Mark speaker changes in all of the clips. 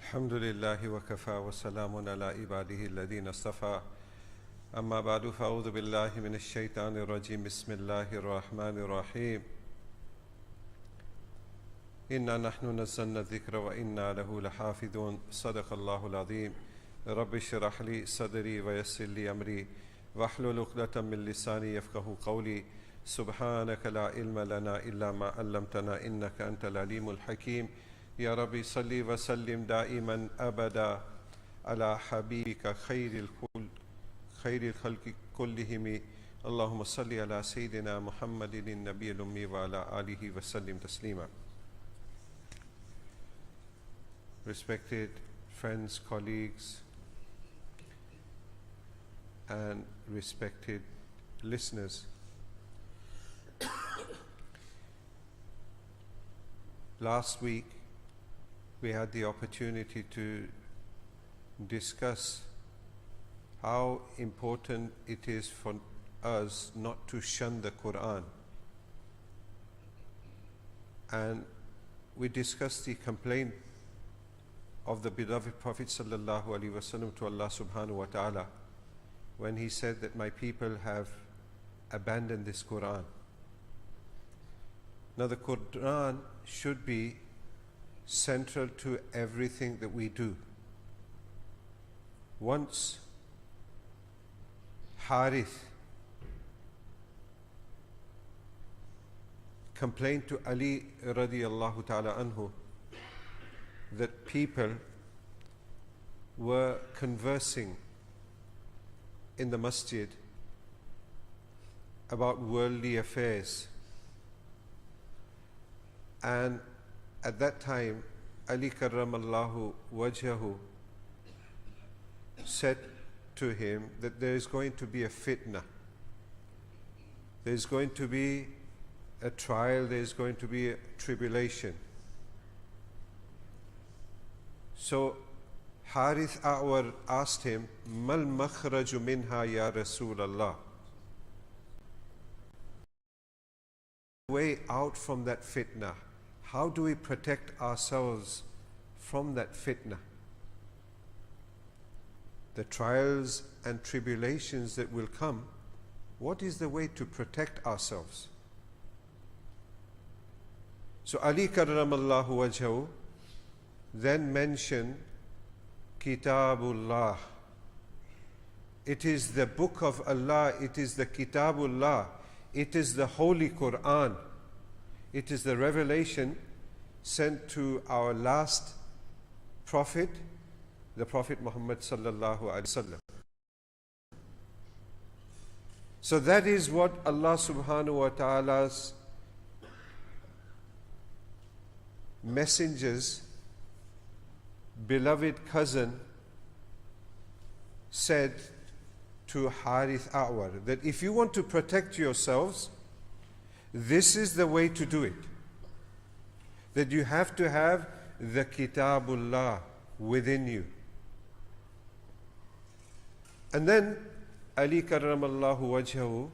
Speaker 1: الحمد لله وكفى وسلام على عباده الذين اصطفى أما بعد فأعوذ بالله من الشيطان الرجيم بسم الله الرحمن الرحيم إنا نحن نزلنا الذكر وإنا له لحافظون صدق الله العظيم رب اشرح لي صدري ويسر لي أمري واحلل عقدة من لساني يفقهوا قولي سبحانك لا علم لنا إلا ما علمتنا إنك أنت العليم الحكيم يا ربي صلي وسلم دائما أبدا على حبيبك خير الخلق كلهم اللهم صل على سيدنا محمد النبي الأمي وعلى آله وسلم تسليما. Respected friends, colleagues, and respected listeners, last week we had the opportunity to discuss how important it is for us not to shun the Qur'an, and we discussed the complaint of the beloved Prophet sallallahu alaihi wasallam to Allah subhanahu wa ta'ala when he said that my people have abandoned this Qur'an. Now the Qur'an should be central to everything that we do. Once Harith complained to Ali radiallahu ta'ala anhu that people were conversing in the masjid about worldly affairs, and at that time Ali karramallahu wajhahu said to him that there is going to be a fitna, there is going to be a trial, there is going to be a tribulation. So Harith A'war asked him, Mal makhraju minha ya Rasulallah? Way out from that fitna. How do we protect ourselves from that fitna? The trials and tribulations that will come, what is the way to protect ourselves? So Ali karramallahu wajhahu then mentioned Kitabullah. It is the book of Allah, it is the Kitabullah, it is the Holy Qur'an, it is the revelation sent to our last prophet, the Prophet Muhammad sallallahu alaihi wasallam. So that is what Allah subhanahu wa ta'ala's messenger's beloved cousin said to Harith A'war that if you want to protect yourselves, this is the way to do it. That you have to have the Kitabullah within you. And then Ali karramallahu wajhahu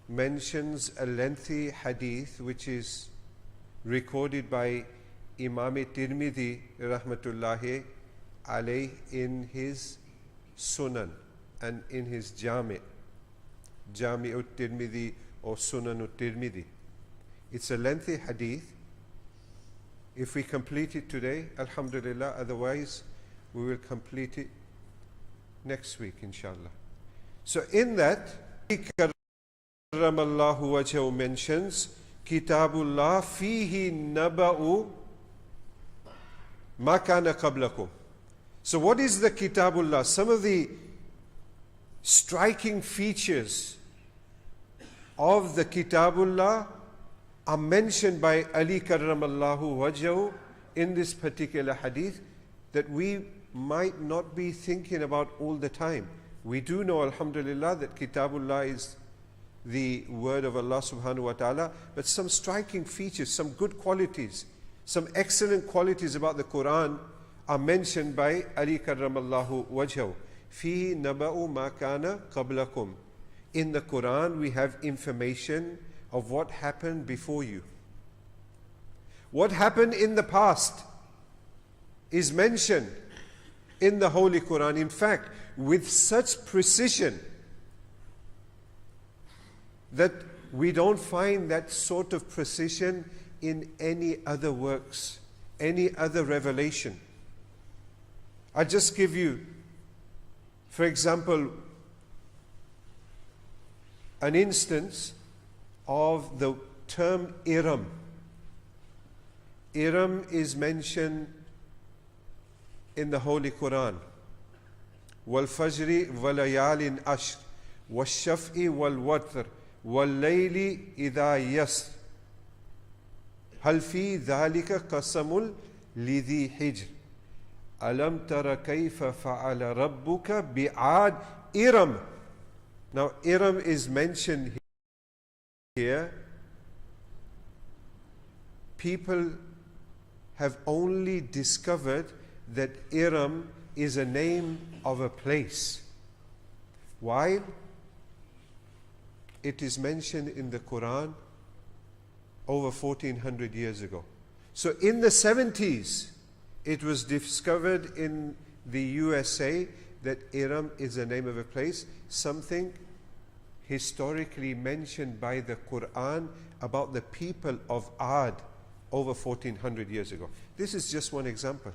Speaker 1: mentions a lengthy hadith which is recorded by Imam Tirmidhi rahmatullahi alayh in his Sunan and in his Jami'ut Tirmidhi or Sunanut Tirmidhi. It's a lengthy hadith. If we complete it today, alhamdulillah, otherwise we will complete it next week inshallah. So in that, karramallahu wajhahu mentions Kitabullah fihi naba'u ma kana qablakum. So what is the Kitabullah? Some of the striking features of the Kitabullah are mentioned by Ali karramallahu wajhahu in this particular hadith that we might not be thinking about all the time. We do know, alhamdulillah, that Kitabullah is the word of Allah subhanahu wa ta'ala, but some striking features, some good qualities, some excellent qualities about the Qur'an are mentioned by Ali karramallahu wajhahu. Fihi naba'u ma kana qablakum. In the Qur'an we have information of what happened before you. What happened in the past. is mentioned in the Holy Qur'an. In fact, with such precision that we don't find that sort of precision in any other works, any other revelation. I'll just give you, for example, an instance of the term Iram. Iram is mentioned in the Holy Qur'an. وَالْفَجْرِ وَلَيَالٍ أَشْرٍ وَالشَّفْءِ وَالْوَتْرِ وَاللَّيْلِ إِذَا يَسْرٍ هَلْ فِي ذَلِكَ قَسَمٌ لِذِي حِجْرٍ أَلَمْ تَرَ كَيْفَ فَعَلَ رَبُّكَ بِعَادٍ Iram. Now Iram is mentioned here. People have only discovered that Iram is a name of a place, while it is mentioned in the Qur'an over 1400 years ago. So in the 70s, it was discovered in the USA that Iram is the name of a place, something historically mentioned by the Qur'an about the people of Ad over 1400 years ago. This is just one example.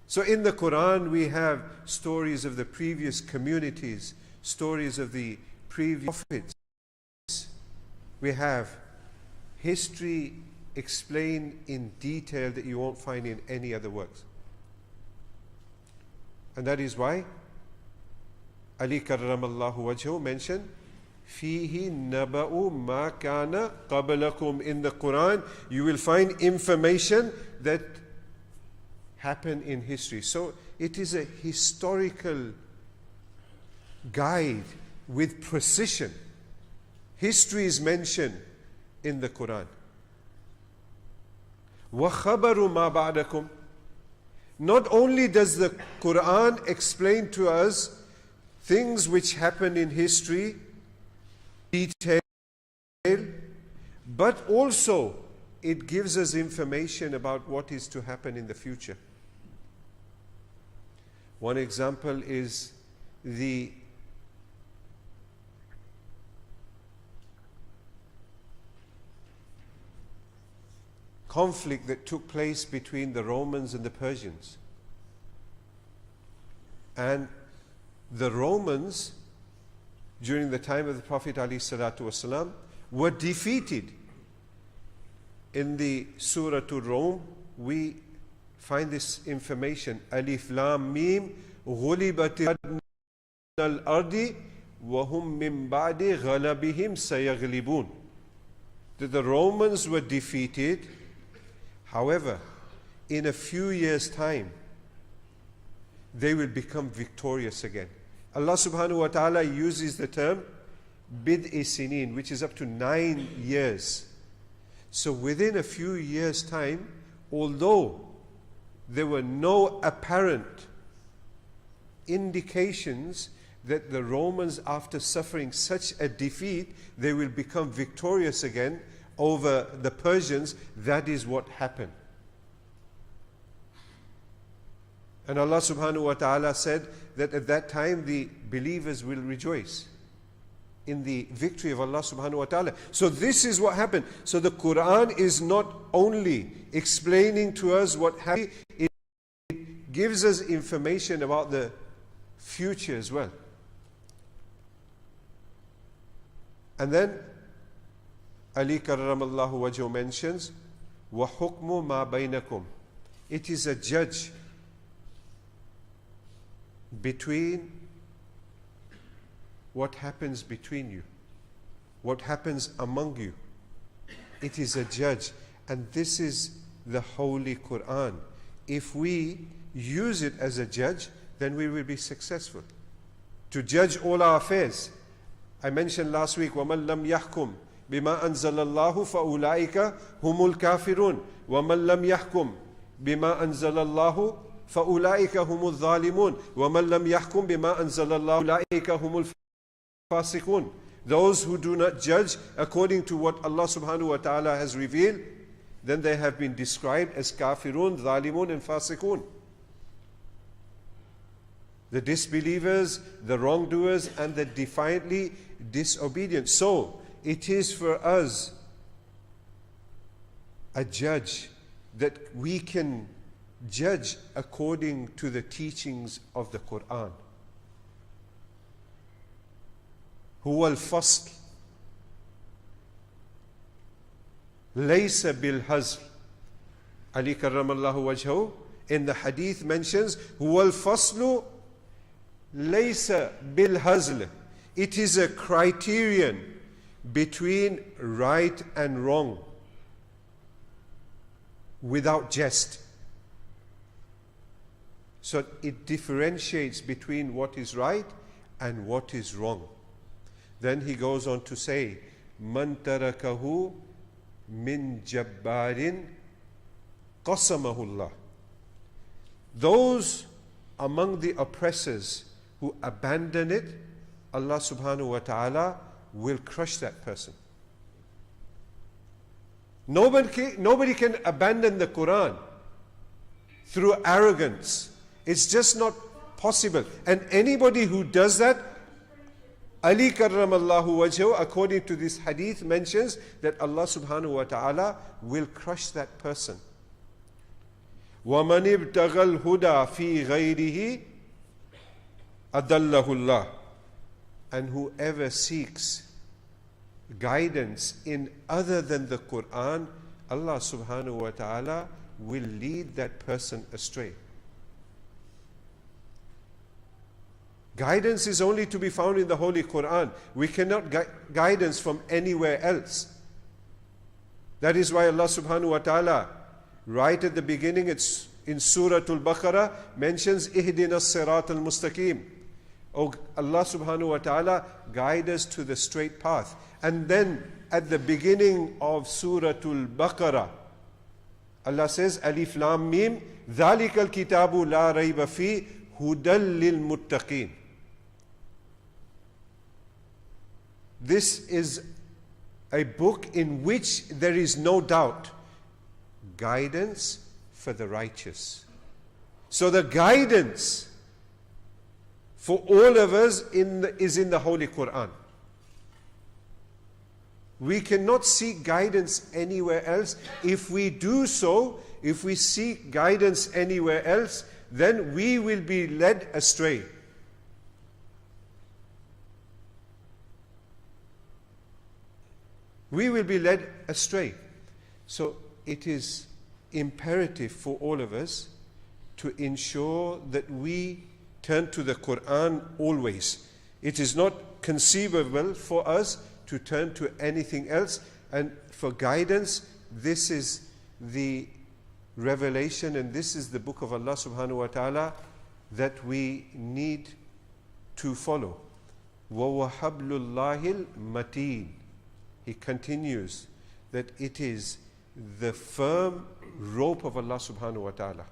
Speaker 1: So in the Qur'an we have stories of the previous communities, stories of the previous prophets. We have history explained in detail that you won't find in any other works. And that is why Ali karramallahu wajhahu mentioned Fihi naba'u ma kana qablakum. In the Quran you will find information that happened in history. So it is a historical guide with precision. History is mentioned in the Quran. Wa khabaru ma ba'dakum. Not only does the Quran explain to us things which happened in history, detail, but also it gives us information about what is to happen in the future. One example is the conflict that took place between the Romans and the Persians. And the Romans, during the time of the Prophet ﷺ, were defeated. In the Surah Rum, we find this information. Alif Lam Mim Ghulibat al-Ardi wa hum min ba'di ghalabihim sayaghlibun. That the Romans were defeated. However, in a few years' time, they will become victorious again. Allah subhanahu wa ta'ala uses the term bid'i sinin, which is up to 9 years. So within a few years' time, although there were no apparent indications that the Romans, after suffering such a defeat, they will become victorious again over the Persians, that is what happened. And Allah subhanahu wa ta'ala said that at that time the believers will rejoice in the victory of Allah subhanahu wa ta'ala. So this is what happened. So the Quran is not only explaining to us what happened, it gives us information about the future as well. And then Ali karramallahu wajhu mentions wa hukmu ma bainakum. It is a judge between what happens between you, what happens among you. It is a judge, and this is the Holy Quran. If we use it as a judge, then we will be successful to judge all our affairs. I mentioned last week, وَمَنْ لَمْ يَحْكُمْ بِمَا أَنزَلَ اللَّهُ فَأُولَٰئِكَ هُمُ الْكَافِرُونَ وَمَنْ لَمْ يَحْكُمْ بِمَا أَنزَلَ اللَّهُ فَأُولَٰئِكَ هُمُ الظَّالِمُونَ وَمَنْ لَمْ يَحْكُمْ بِمَا أَنزَلَ اللَّهُ فَأُولَٰئِكَ هُمُ الْفَاسِقُونَ. Those who do not judge according to what Allah subhanahu wa ta'ala has revealed, then they have been described as kafirun, zalimun and fasiqun. The disbelievers, the wrongdoers, and the defiantly disobedient. So, it is for us a judge that we can judge according to the teachings of the Qur'an. Huwa al-fasl laysa bil-hazl. Ali karramallahu wajhahu in the hadith mentions Huwa al-faslu laysa bil-hazl. It is a criterion between right and wrong without jest. So it differentiates between what is right and what is wrong. Then he goes on to say, Man tarakahu min jabbarin qasamahullah. Those among the oppressors who abandon it, Allah subhanahu wa ta'ala will crush that person. Nobody can abandon the Qur'an through arrogance. It's just not possible. And anybody who does that, Ali karramallahu wajhahu, according to this hadith, mentions that Allah subhanahu wa ta'ala will crush that person. وَمَنِ ابْتَغَى الْهُدَى فِي غَيْرِهِ أَدَلَّهُ اللَّهُ. And whoever seeks guidance in other than the Qur'an, Allah subhanahu wa ta'ala will lead that person astray. Guidance is only to be found in the Holy Qur'an. We cannot get guidance from anywhere else. That is why Allah subhanahu wa ta'ala, right at the beginning, it's in Surah Al-Baqarah, mentions Ihdina as-sirat al-mustaqim. Oh, Allah subhanahu wa ta'ala, guide us to the straight path. And then at the beginning of Surah Al-Baqarah, Allah says, Alif Lam Mim, ذَلِكَ الْكِتَابُ لَا رَيْبَ فِيهِ هُدًى لِلْمُتَّقِينَ. This is a book in which there is no doubt. Guidance for the righteous. So the guidance for all of us is in the Holy Qur'an. We cannot seek guidance anywhere else. If we do so, if we seek guidance anywhere else, then we will be led astray. We will be led astray. So it is imperative for all of us to ensure that we turn to the Qur'an always. It is not conceivable for us to turn to anything else. And for guidance, this is the revelation and this is the book of Allah subhanahu wa ta'ala that we need to follow. وَوَحَبْلُ اللَّهِ الْمَتِينَ. He continues that it is the firm rope of Allah subhanahu wa ta'ala.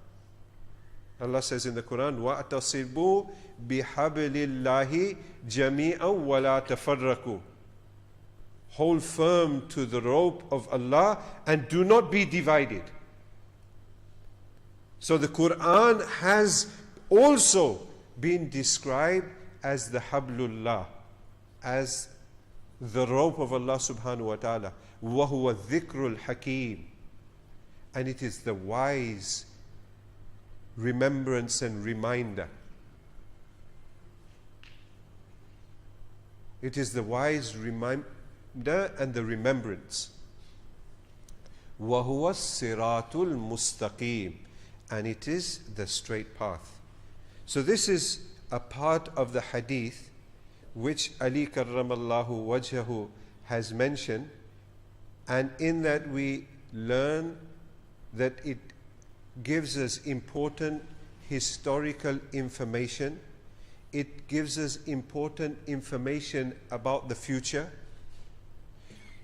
Speaker 1: Allah says in the Quran, وَأَتَصِبُوا بِحَبْلِ اللَّهِ جَمِيعًا وَلَا تَفَرَّقُوا. Hold firm to the rope of Allah and do not be divided. So the Quran has also been described as the Hablullah, as the rope of Allah subhanahu wa ta'ala. وَهُوَ الذِّكْرُ الْحَكِيمُ. And it is the wise remembrance and reminder. It is the wise reminder and the remembrance. وَهُوَ الصِّرَاطُ الْمُسْتَقِيمُ. And it is the straight path. So this is a part of the hadith which Ali karramallahu wajhahu has mentioned, and in that we learn that it gives us important historical information. It gives us important information about the future.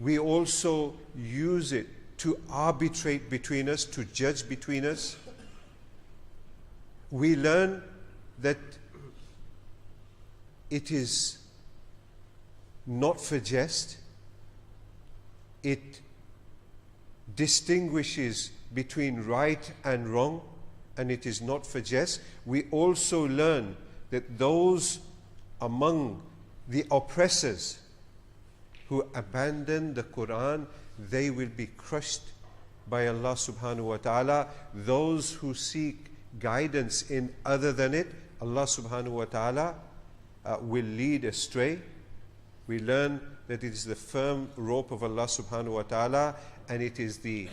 Speaker 1: We also use it to arbitrate between us, to judge between us. We learn that it is not for jest. It distinguishes between right and wrong, and it is not for jest. We also learn that those among the oppressors who abandon the Qur'an, they will be crushed by Allah subhanahu wa ta'ala. Those who seek guidance in other than it, Allah subhanahu wa ta'ala will lead astray. We learn that it is the firm rope of Allah subhanahu wa ta'ala, and it is the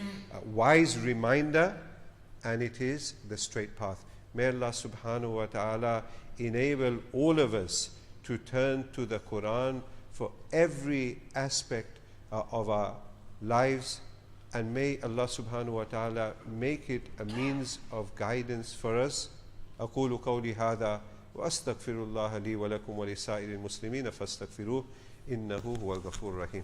Speaker 1: wise reminder, and it is the straight path. May Allah subhanahu wa ta'ala enable all of us to turn to the Qur'an for every aspect of our lives, and may Allah subhanahu wa ta'ala make it a means of guidance for us. أقول قولي هذا وأستغفر الله لي ولكم ولسائر المسلمين فاستغفروه إنه هو الغفور الرحيم.